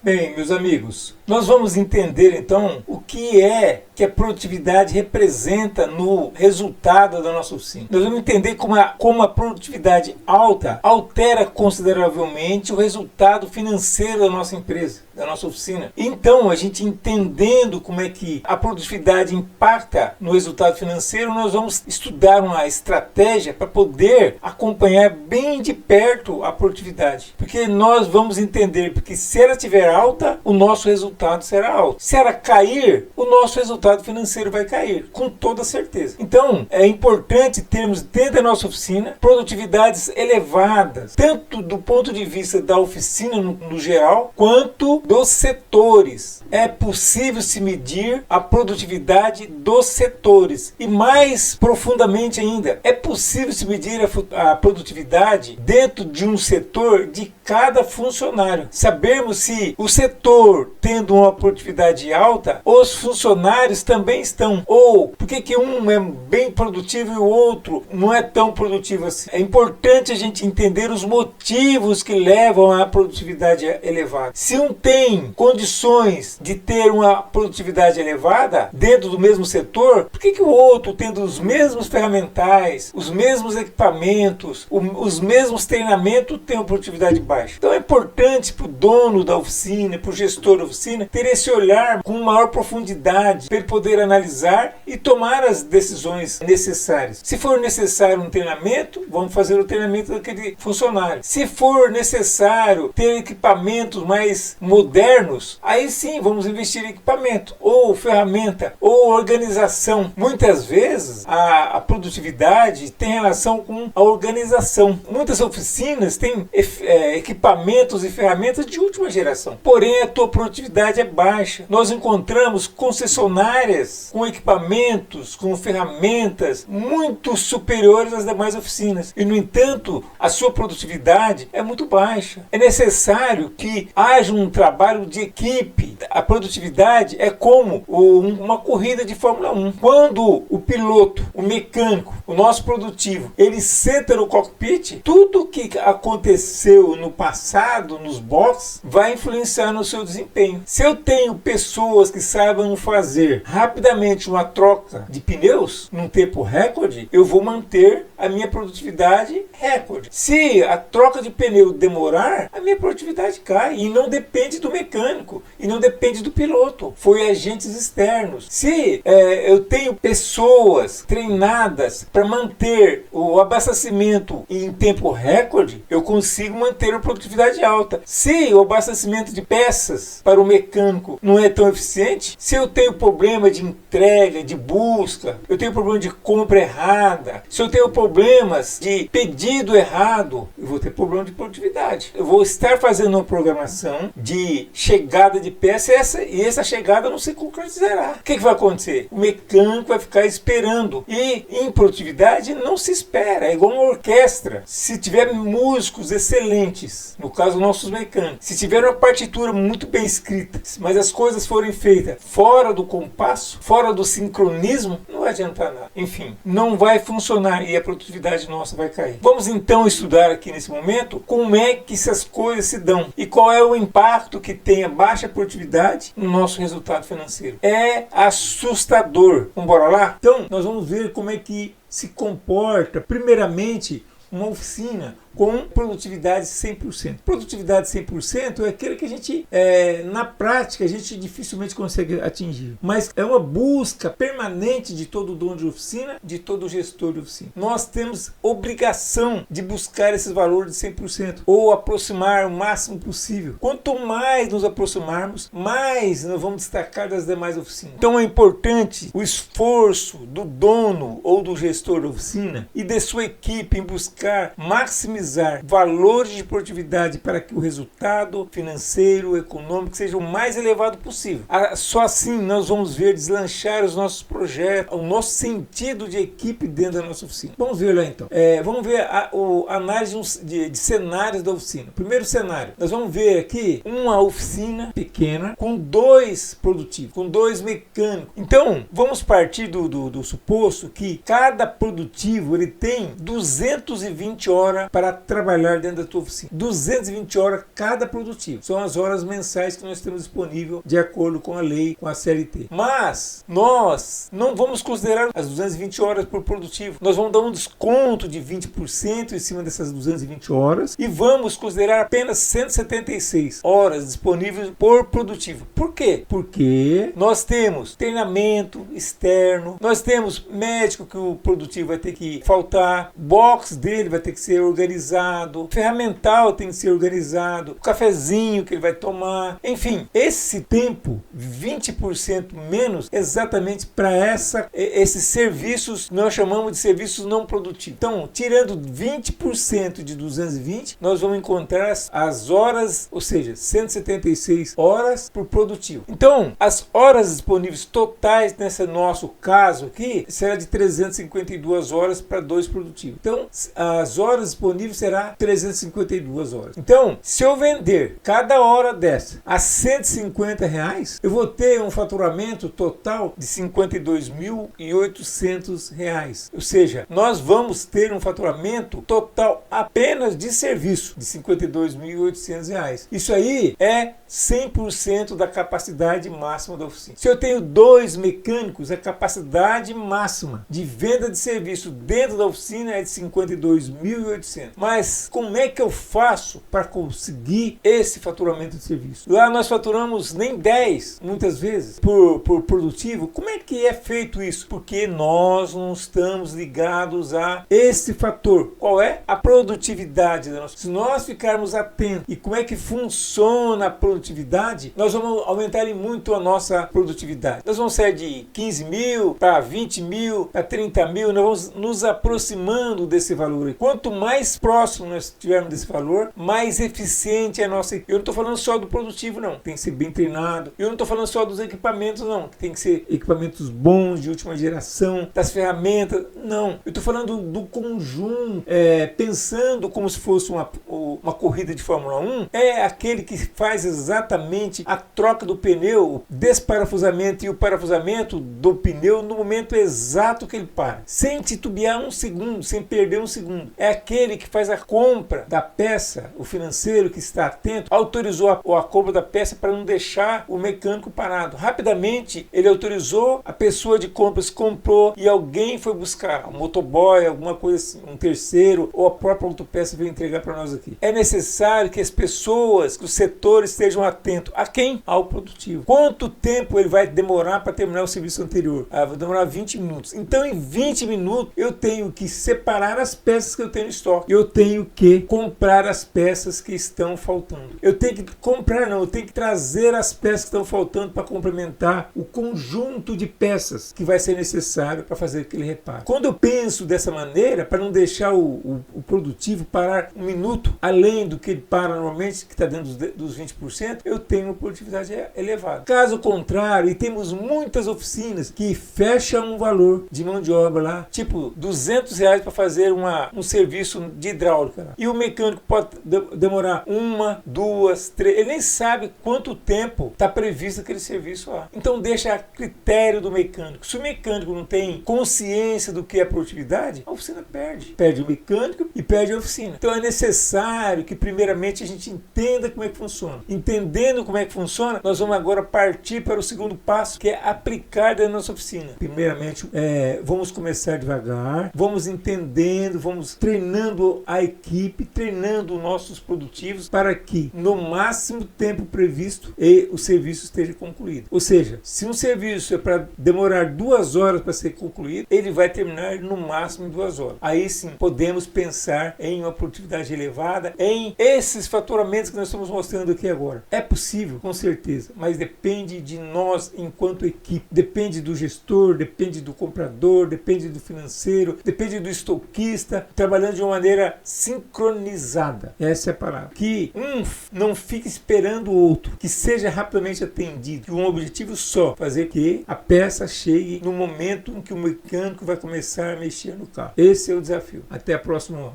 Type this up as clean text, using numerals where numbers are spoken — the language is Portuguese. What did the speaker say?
Bem, meus amigos, nós vamos entender então o que a produtividade representa no resultado da nossa oficina. Nós vamos entender como a produtividade alta altera consideravelmente o resultado financeiro da nossa empresa, da nossa oficina. Então, a gente entendendo como é que a produtividade impacta no resultado financeiro, nós vamos estudar uma estratégia para poder acompanhar bem de perto a produtividade. Porque nós vamos entender que se ela estiver alta, o nosso resultado será alto. Se ela cair, o nosso resultado financeiro vai cair, com toda certeza. Então, é importante termos dentro da nossa oficina produtividades elevadas, tanto do ponto de vista da oficina no geral, quanto dos setores. É possível se medir a produtividade dos setores. E mais profundamente ainda, é possível se medir a produtividade dentro de um setor de cada funcionário. Sabermos se o setor tendo uma produtividade alta, os funcionários também estão. Ou por que um é bem produtivo e o outro não é tão produtivo assim? É importante a gente entender os motivos que levam à produtividade elevada. Se um tem condições de ter uma produtividade elevada dentro do mesmo setor, por que o outro, tendo os mesmos ferramentais, os mesmos equipamentos, os mesmos treinamentos, tem uma produtividade baixa? Então é importante para o dono da oficina, para o gestor da oficina, ter esse olhar com maior profundidade, para ele poder analisar e tomar as decisões necessárias. Se for necessário um treinamento, vamos fazer o treinamento daquele funcionário. Se for necessário ter equipamentos mais modernos, aí sim vamos investir em equipamento, ou ferramenta, ou organização. Muitas vezes a produtividade tem relação com a organização. Muitas oficinas têm equipamentos e ferramentas de última geração, porém a tua produtividade é baixa. Nós encontramos concessionárias com equipamentos, com ferramentas muito superiores às demais oficinas, e no entanto a sua produtividade é muito baixa. É necessário que haja um trabalho de equipe. A produtividade é como uma corrida de Fórmula 1. Quando o piloto, o mecânico, o nosso produtivo, ele senta no cockpit, tudo que aconteceu no passado, nos boxes, vai influenciar no seu desempenho. Se eu tenho pessoas que saibam fazer rapidamente uma troca de pneus num tempo recorde, eu vou manter a minha produtividade recorde. Se a troca de pneu demorar, a minha produtividade cai, e não depende do mecânico, e não depende do piloto, foi agentes externos. Se eu tenho pessoas treinadas para manter o abastecimento em tempo recorde, eu consigo manter a produtividade alta. Se o abastecimento de peças para o mecânico não é tão eficiente, se eu tenho problema de entrega, de busca, eu tenho problema de compra errada, se eu tenho problemas de pedido errado, eu vou ter problema de produtividade. Eu vou estar fazendo uma programação de chegada de peça e essa chegada não se concretizará. O que vai acontecer? O mecânico vai ficar esperando, e em produtividade não se espera. É igual uma orquestra. Se tiver músicos excelentes, no caso nossos mecânicos, se tiver uma partitura muito bem escrita, mas as coisas forem feitas fora do compasso, fora do sincronismo, não vai adiantar nada. Enfim, não vai funcionar e a produtividade nossa vai cair. Vamos então estudar aqui nesse momento como é que essas coisas se dão e qual é o impacto que tem a baixa produtividade no nosso resultado financeiro. É assustador. Vamos embora lá? Então, nós vamos ver como é que se comporta, primeiramente, uma oficina com produtividade 100%. Produtividade 100% é aquele que a gente, na prática, a gente dificilmente consegue atingir. Mas é uma busca permanente de todo dono de oficina, de todo gestor de oficina. Nós temos obrigação de buscar esses valores de 100%, ou aproximar o máximo possível. Quanto mais nos aproximarmos, mais nós vamos destacar das demais oficinas. Então é importante o esforço do dono ou do gestor da oficina e de sua equipe em buscar maximizar valores de produtividade para que o resultado financeiro, econômico seja o mais elevado possível. Só assim nós vamos ver deslanchar os nossos projetos, o nosso sentido de equipe dentro da nossa oficina. Vamos ver lá então. Vamos ver a análise de cenários da oficina. Primeiro cenário, nós vamos ver aqui uma oficina pequena com 2 produtivos, com 2 mecânicos. Então, vamos partir do suposto que cada produtivo ele tem 220 horas para trabalhar dentro da tua oficina. 220 horas cada produtivo. São as horas mensais que nós temos disponível de acordo com a lei, com a CLT. Mas nós não vamos considerar as 220 horas por produtivo. Nós vamos dar um desconto de 20% em cima dessas 220 horas e vamos considerar apenas 176 horas disponíveis por produtivo. Por quê? Porque nós temos treinamento externo, nós temos médico que o produtivo vai ter que faltar, box dele vai ter que ser organizado, ferramental tem que ser organizado, o cafezinho que ele vai tomar, enfim, esse tempo, 20% menos, exatamente para esses serviços, nós chamamos de serviços não produtivos. Então, tirando 20% de 220, nós vamos encontrar as horas, ou seja, 176 horas por produtivo. Então, as horas disponíveis totais nesse nosso caso aqui será de 352 horas para 2 produtivos. Então, as horas disponíveis será 352 horas. Então, se eu vender cada hora dessa a R$150, eu vou ter um faturamento total de R$52.800. Ou seja, nós vamos ter um faturamento total apenas de serviço de R$52.800. Isso aí é 100% da capacidade máxima da oficina. Se eu tenho 2 mecânicos, a capacidade máxima de venda de serviço dentro da oficina é de 52.800. Mas como é que eu faço para conseguir esse faturamento de serviço? Lá nós faturamos nem 10, muitas vezes, por produtivo. Como é que é feito isso? Porque nós não estamos ligados a esse fator. Qual é? A produtividade da nossa. Se nós ficarmos atentos e como é que funciona a produtividade, nós vamos aumentar muito a nossa produtividade. Nós vamos sair de 15 mil para 20 mil, para 30 mil, nós vamos nos aproximando desse valor. E quanto mais próximo nós estivermos desse valor, mais eficiente é a nossa. Eu não estou falando só do produtivo, não. Tem que ser bem treinado. Eu não estou falando só dos equipamentos, não. Tem que ser equipamentos bons, de última geração, das ferramentas. Não. Eu estou falando do conjunto, pensando como se fosse uma corrida de Fórmula 1, é aquele que faz exatamente a troca do pneu, o desparafusamento e o parafusamento do pneu no momento exato que ele para, sem titubear um segundo, sem perder um segundo. É aquele que faz a compra da peça, o financeiro que está atento, autorizou a compra da peça para não deixar o mecânico parado. Rapidamente ele autorizou, a pessoa de compras comprou e alguém foi buscar, um motoboy, alguma coisa assim, um terceiro, ou a própria autopeça veio entregar para nós aqui. É necessário que as pessoas, que os setores estejam atentos. A quem? Ao produtivo. Quanto tempo ele vai demorar para terminar o serviço anterior? Vai demorar 20 minutos. Então, em 20 minutos, eu tenho que separar as peças que eu tenho em estoque. Eu tenho que comprar as peças que estão faltando. Eu tenho que comprar, não, eu tenho que trazer as peças que estão faltando para complementar o conjunto de peças que vai ser necessário para fazer aquele reparo. Quando eu penso dessa maneira, para não deixar o produtivo parar um minuto além do que ele para normalmente, que está dentro dos 20%, eu tenho uma produtividade elevada. Caso contrário, e temos muitas oficinas que fecham um valor de mão de obra lá, tipo R$200 para fazer um serviço de hidráulica lá. E o mecânico pode demorar 1, 2, 3, ele nem sabe quanto tempo está previsto aquele serviço lá. Então deixa a critério do mecânico. Se o mecânico não tem consciência do que é produtividade, a oficina perde. Perde o mecânico e perde a oficina. Então é necessário que primeiramente a gente entenda como é que funciona. Entendendo como é que funciona, nós vamos agora partir para o segundo passo, que é aplicar dentro da nossa oficina. Primeiramente, vamos começar devagar, vamos entendendo, vamos treinando a equipe, treinando os nossos produtivos para que no máximo tempo previsto o serviço esteja concluído. Ou seja, se um serviço é para demorar 2 horas para ser concluído, ele vai terminar no máximo em 2 horas. Aí sim, podemos pensar em uma produtividade elevada, em esses faturamentos que nós estamos mostrando aqui agora. É possível, com certeza, mas depende de nós enquanto equipe. Depende do gestor, depende do comprador, depende do financeiro, depende do estoquista, trabalhando de uma maneira sincronizada. Essa é a palavra. Que um não fique esperando o outro, que seja rapidamente atendido, que um objetivo só, fazer que a peça chegue no momento em que o mecânico vai começar a mexer no carro. Esse é o desafio. Até a próxima hora.